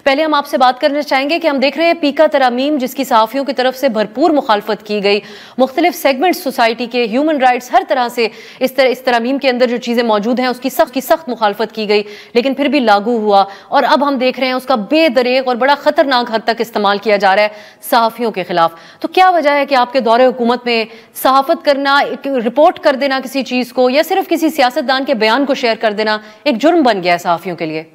पहले हम आपसे बात करना चाहेंगे कि हम देख रहे हैं पीका तरामीम जिसकी सहाफ़ियों की तरफ से भरपूर मुखालफत की गई, मुख्तलिफ सेगमेंट्स सोसाइटी के, ह्यूमन राइट्स, हर तरह से इस तरामीम के अंदर जो चीज़ें मौजूद हैं उसकी सख्त मुखालफत की गई, लेकिन फिर भी लागू हुआ। और अब हम देख रहे हैं उसका बेदरेक और बड़ा खतरनाक हद तक इस्तेमाल किया जा रहा है सहाफ़ियों के खिलाफ। तो क्या वजह है कि आपके दौरे हुकूमत में सहाफत करना, रिपोर्ट कर देना किसी चीज़ को, या सिर्फ किसी सियासतदान के बयान को शेयर कर देना एक जुर्म बन गया है सहाफ़ियों के लिए?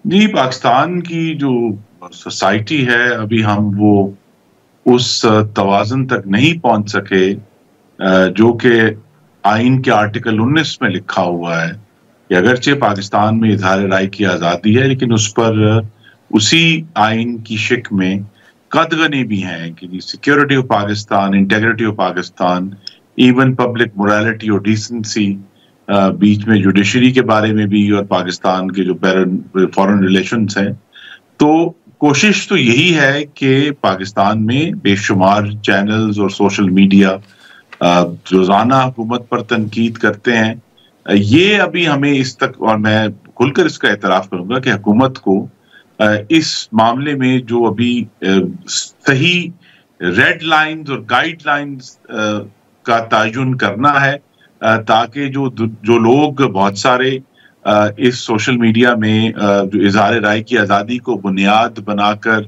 जी, पाकिस्तान की जो सोसाइटी है अभी हम वो उस तवाज़ुन तक नहीं पहुंच सके जो कि आइन के आर्टिकल 19 में लिखा हुआ है कि अगरचे पाकिस्तान में इज़हार राय की आज़ादी है, लेकिन उस पर उसी आइन की शिक में कदगने भी हैं कि security of Pakistan, integrity of Pakistan, even public morality और डिसेंसी, बीच में जुडिशरी के बारे में भी और पाकिस्तान के जो फॉरेन रिलेशंस हैं। तो कोशिश तो यही है कि पाकिस्तान में बेशुमार चैनल्स और सोशल मीडिया रोजाना हुकूमत पर तनकीद करते हैं। ये अभी हमें इस तक, और मैं खुलकर इसका एतराफ़ करूंगा कि हुकूमत को इस मामले में जो अभी सही रेड लाइंस और गाइडलाइंस का तयन करना है, ताकि जो लोग बहुत सारे इस सोशल मीडिया में जो इज़हार राय की आज़ादी को बुनियाद बनाकर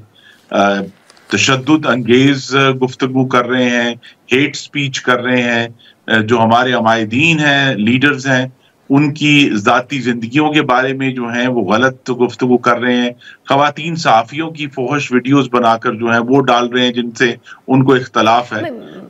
तशद्दुद अंगेज गुफ्तगू कर रहे हैं, हेट स्पीच कर रहे हैं, जो हमारे अमायदीन हैं, लीडर्स हैं, उनकी ज़ाती ज़िंदगियों के बारे में जो है वो गलत गुफ्तगू कर रहे हैं, ख़वातीन सहाफ़ियों की फोहश वीडियोस बनाकर जो है वो डाल रहे हैं जिनसे उनको इख्तलाफ है।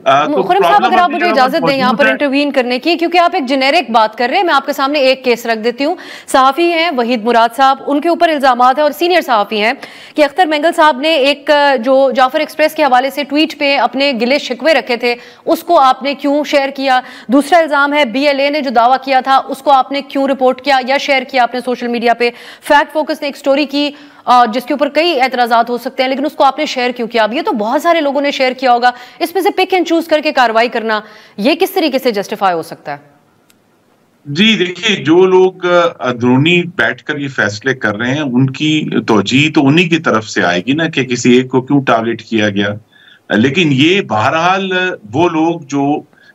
खुर्रम साहब, अगर आप मुझे इजाजत दें यहाँ पर इंटरवीन करने की, क्योंकि आप एक जेनेरिक बात कर रहे हैं। मैं आपके सामने एक केस रख देती हूँ। सहाफ़ी हैं वहीद मुराद साहब, उनके ऊपर इल्जामात है और सीनियर सहाफ़ी हैं कि अख्तर मेंगल साहब ने एक जो जाफर एक्सप्रेस के हवाले से ट्वीट पे अपने गिले शिकवे रखे थे उसको आपने क्यों शेयर किया। दूसरा इल्जाम है BLA ने जो दावा किया था उसको आपने क्यों रिपोर्ट किया या शेयर किया आपने सोशल मीडिया पे। फैक्ट फोकस ने एक स्टोरी की जिसके ऊपर कई एतराजात हो सकते हैं, लेकिन उसको आपने शेयर क्यों किया? अब ये तो बहुत सारे लोगों ने शेयर किया होगा, इसमें से पिक एंड चूज करके कार्रवाई करना, ये किस तरीके से जस्टिफाई हो सकता है? जी देखिए, जो लोग अंदरूनी बैठकर ये फैसले कर रहे हैं उनकी तवजीह तो उन्हीं की तरफ से आएगी ना कि किसी एक को क्यों टारगेट किया गया। लेकिन ये बहरहाल वो लोग जो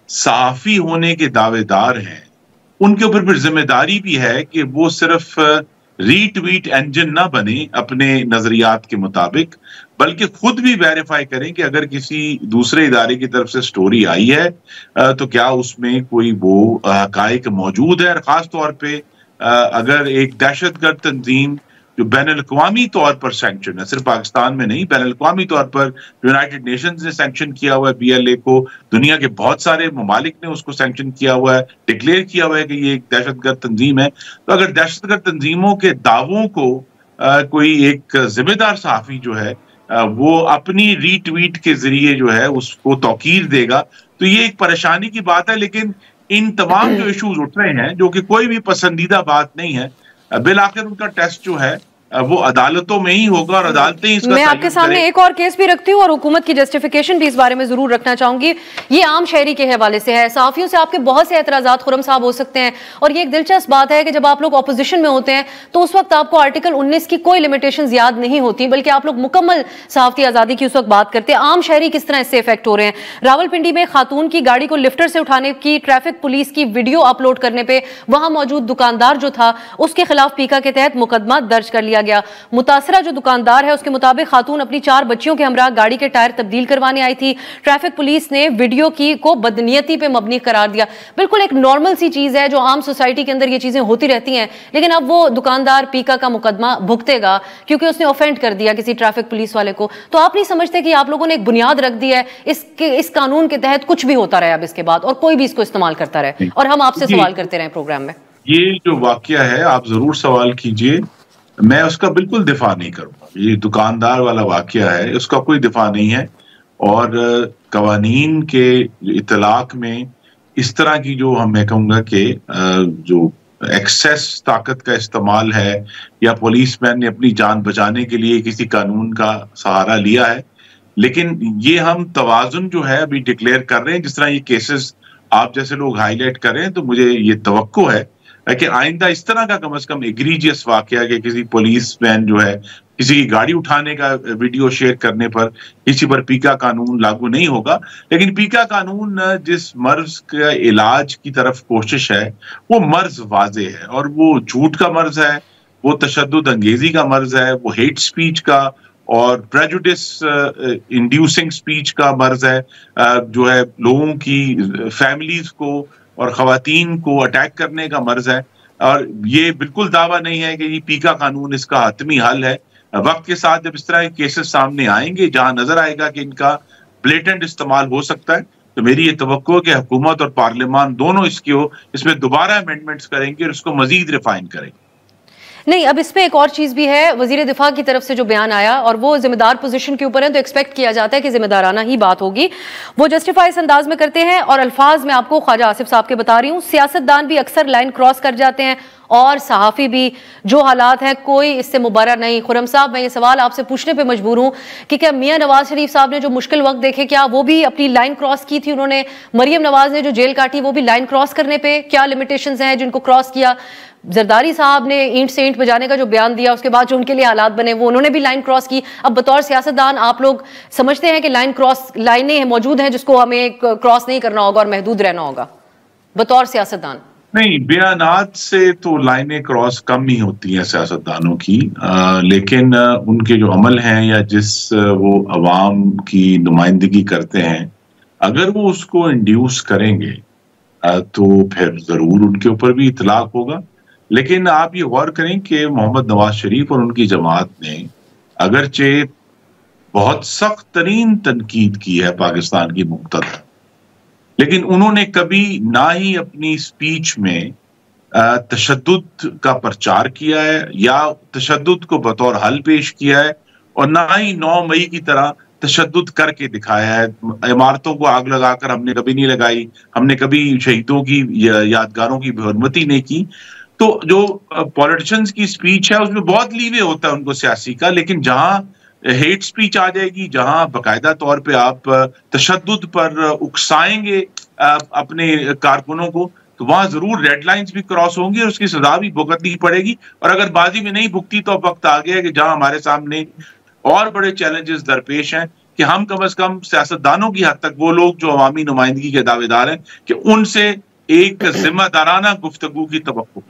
सहाफ़ी होने के दावेदार हैं उनके ऊपर फिर जिम्मेदारी भी है कि वो सिर्फ रीट्वीट इंजन ना बने अपने नजरियात के मुताबिक, बल्कि खुद भी वेरीफाई करें कि अगर किसी दूसरे इदारे की तरफ से स्टोरी आई है तो क्या उसमें कोई वो हकाइक मौजूद है। और खास तौर पे अगर एक दहशतगर्द तंजीम जो बैनुल-अक़वामी तौर पर सैंक्शन है, सिर्फ पाकिस्तान में नहीं, बैनुल-अक़वामी तौर पर यूनाइटेड नेशंस ने सैंक्शन किया हुआ है BLA को, दुनिया के बहुत सारे ममालिक ने उसको सैंक्शन किया हुआ है, डिक्लेयर किया हुआ है कि ये एक दहशतगर्द तंजीम है। तो अगर दहशतगर्द तंजीमों के दावों को कोई एक जिम्मेदार सहाफ़ी जो है वो अपनी रीट्वीट के जरिए जो है उसको तौकीर देगा, तो ये एक परेशानी की बात है। लेकिन इन तमाम जो इशूज उठ रहे हैं, जो कि कोई भी पसंदीदा बात नहीं है, बिल आखिर उनका टेस्ट जो है वो अदालतों में ही होगा और अदालतें ही इसका। मैं आपके सामने एक और केस भी रखती हूँ और हुकूमत की जस्टिफिकेशन भी इस बारे में जरूर रखना चाहूंगी। ये आम शहरी के हवाले से है। सहाफियों से आपके बहुत से एतराजात खुर्रम साहब हो सकते हैं, और ये एक दिलचस्प बात है कि जब आप लोग ऑपोजिशन में होते हैं तो उस वक्त आपको आर्टिकल 19 की कोई लिमिटेशन याद नहीं होती, बल्कि आप लोग मुकम्मल सहाफती आजादी की उस वक्त बात करते हैं। आम शहरी किस तरह इससे इफेक्ट हो रहे हैं? रावलपिंडी में खातून की गाड़ी को लिफ्टर से उठाने की ट्रैफिक पुलिस की वीडियो अपलोड करने पर वहां मौजूद दुकानदार जो था उसके खिलाफ पीका के तहत मुकदमा दर्ज कर लिया गया। मुतासरा जो दुकानदार है उसके मुताबिक खातून अपनी 4 बच्चियों के हमरा गाड़ी के टायर तब्दील करवाने आई थी। ट्रैफिक पुलिस ने वीडियो को बदनीयती पे मबनी करार दिया। बिल्कुल एक नॉर्मल सी चीज है जो आम सोसाइटी के अंदर ये चीजें होती रहती हैं, लेकिन अब वो दुकानदार पीका का मुकदमा भुगतेगा क्योंकि उसने ऑफेंड कर दिया किसी ट्रैफिक पुलिस वाले को। तो आप नहीं समझते कि आप लोगों ने एक बुनियाद रख दी है इस कानून के तहत कुछ भी होता रहे अब इसके बाद, और कोई भी इसको इस्तेमाल करता रहे, और हम आपसे सवाल करते रहे प्रोग्राम में? ये जो वाकया है आप जरूर सवाल कीजिए, मैं उसका बिल्कुल दिफा नहीं करूंगा। ये दुकानदार वाला वाकया है, उसका कोई दिफा नहीं है। और कवानीन के इतलाक में इस तरह की जो मैं कहूँगा कि जो एक्सेस ताकत का इस्तेमाल है, या पुलिसमैन ने अपनी जान बचाने के लिए किसी कानून का सहारा लिया है, लेकिन ये हम तवाजुन जो है अभी डिक्लेयर कर रहे हैं। जिस तरह ये केसेस आप जैसे लोग हाईलाइट कर रहे हैं, तो मुझे ये तवक्को है कि आइंदा इस तरह का कम से कम एग्रीजियस वाकया कि किसी पुलिस मैन जो है किसी की गाड़ी उठाने का वीडियो शेयर करने पर किसी पर पीका कानून लागू नहीं होगा। लेकिन पीका कानून जिस मर्ज का इलाज की तरफ कोशिश है वो मर्ज वाजे है, और वो झूठ का मर्ज है, वो तशद्दुद अंगेजी का मर्ज है, वो हेट स्पीच का और प्रेजुडिस इंड्यूसिंग स्पीच का मर्ज है, जो है लोगों की फैमिलीज को और खवातीन को अटैक करने का मर्ज है। और ये बिल्कुल दावा नहीं है कि ये पीका कानून इसका हतमी हल है। वक्त के साथ जब इस तरह के केसेस सामने आएंगे जहां नजर आएगा कि इनका ब्लेटेंट इस्तेमाल हो सकता है, तो मेरी ये तवक्को है कि हुकूमत और पार्लियामान दोनों इसमें दोबारा अमेंडमेंट्स करेंगे और इसको मजीद रिफाइन करेंगे। नहीं, अब इसमें एक और चीज भी है, वजीर दिफा की तरफ से जो बयान आया और वो जिम्मेदार पोजीशन के ऊपर है, तो एक्सपेक्ट किया जाता है कि जिम्मेदाराना ही बात होगी। वो जस्टिफाई इस अंदाज में करते हैं और अल्फाज में आपको ख्वाजा आसिफ साहब के बता रही हूँ, सियासतदान भी अक्सर लाइन क्रॉस कर जाते हैं और सहाफ़ी भी। जो हालात हैं कोई इससे मुबर्रा नहीं। खुर्रम साहब, मैं ये सवाल आपसे पूछने पे मजबूर हूँ कि क्या मियां नवाज शरीफ साहब ने जो मुश्किल वक्त देखे, क्या वो भी अपनी लाइन क्रॉस की थी? उन्होंने, मरियम नवाज ने जो जेल काटी, वो भी लाइन क्रॉस करने पे क्या लिमिटेशंस हैं जिनको क्रॉस किया? जरदारी साहब ने ईंट से ईंट बजाने का जो बयान दिया, उसके बाद जो उनके लिए हालात बने, वो उन्होंने भी लाइन क्रॉस की। अब बतौर सियासतदान आप लोग समझते हैं कि लाइनें मौजूद हैं जिसको हमें क्रॉस नहीं करना होगा और महदूद रहना होगा बतौर सियासतदान? नहीं, बयानात से तो लाइनें क्रॉस कम ही होती हैं सियासतदानों की, लेकिन उनके जो अमल हैं या जिस वो अवाम की नुमाइंदगी करते हैं, अगर वो उसको इंड्यूस करेंगे तो फिर जरूर उनके ऊपर भी इतलाक होगा। लेकिन आप ये गौर करें कि मोहम्मद नवाज शरीफ और उनकी जमात ने अगरचे बहुत सख्त तरीन तनकीद की है पाकिस्तान की मुक्तदर, लेकिन उन्होंने कभी ना ही अपनी स्पीच में तशद्दुद का प्रचार किया है या तशद्दुद को बतौर हल पेश किया है, और ना ही 9 मई की तरह तशद्दुद करके दिखाया है। इमारतों को आग लगाकर हमने कभी नहीं लगाई, हमने कभी शहीदों की यादगारों की बेहुरमती नहीं की। तो जो पॉलिटिशियंस की स्पीच है उसमें बहुत लीवे होता है उनको सियासी का, लेकिन जहां हेट स्पीच आ जाएगी, जहां बाकायदा तौर पे आप तशद्दुद पर उकसाएंगे अपने कारकुनों को, तो वहां जरूर रेड लाइंस भी क्रॉस होंगी और उसकी सजा भी भुगतनी पड़ेगी। और अगर बाजी में नहीं भुगती तो अब वक्त आ गया कि जहां हमारे सामने और बड़े चैलेंजेस दरपेश हैं कि हम कम से कम सियासतदानों की हद तक, वो लोग जो अवामी नुमाइंदगी के दावेदार हैं, कि उनसे एक जिम्मेदाराना गुफ्तगू की तवक्को करें।